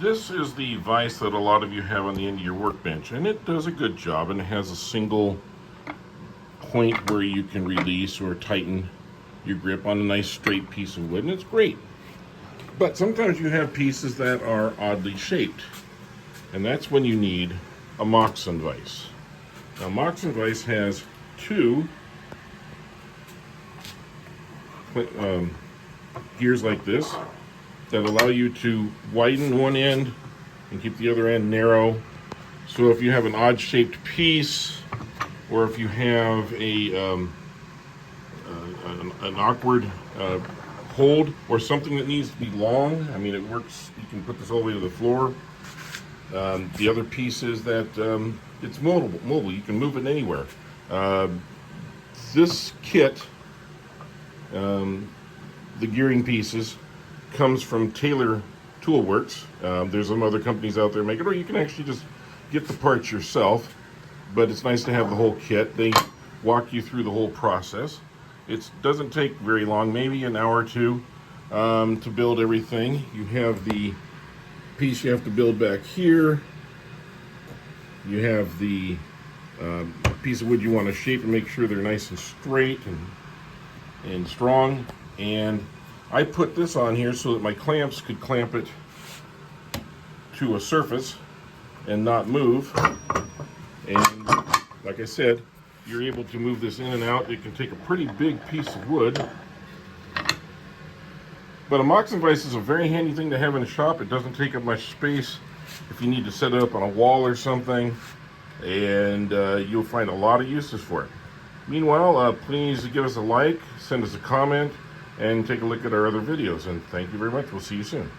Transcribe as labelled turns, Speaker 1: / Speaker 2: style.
Speaker 1: This is the vise that a lot of you have on the end of your workbench, and it does a good job, and it has a single point where you can release or tighten your grip on a nice straight piece of wood, and it's great. But sometimes you have pieces that are oddly shaped, and that's when you need a Moxon vise. Now, Moxon Vise has two gears like this that allow you to widen one end and keep the other end narrow. So if you have an odd shaped piece, or if you have an awkward hold, or something that needs to be long, I mean, it works. You can put this all the way to the floor. The other piece is that it's mobile. You can move it anywhere. This kit, the gearing pieces, comes from Taylor Toolworks. There's some other companies out there making it, or you can actually just get the parts yourself, but it's nice to have the whole kit. They walk you through the whole process. It doesn't take very long, maybe an hour or two to build everything. You have the piece you have to build back here. You have the piece of wood you want to shape and make sure they're nice and straight and strong. And I put this on here so that my clamps could clamp it to a surface and not move. And like I said, you're able to move this in and out. It can take a pretty big piece of wood. But a Moxon vise is a very handy thing to have in a shop. It doesn't take up much space if you need to set it up on a wall or something, and you'll find a lot of uses for it. Meanwhile, please give us a like, send us a comment, and take a look at our other videos. And thank you very much. We'll see you soon.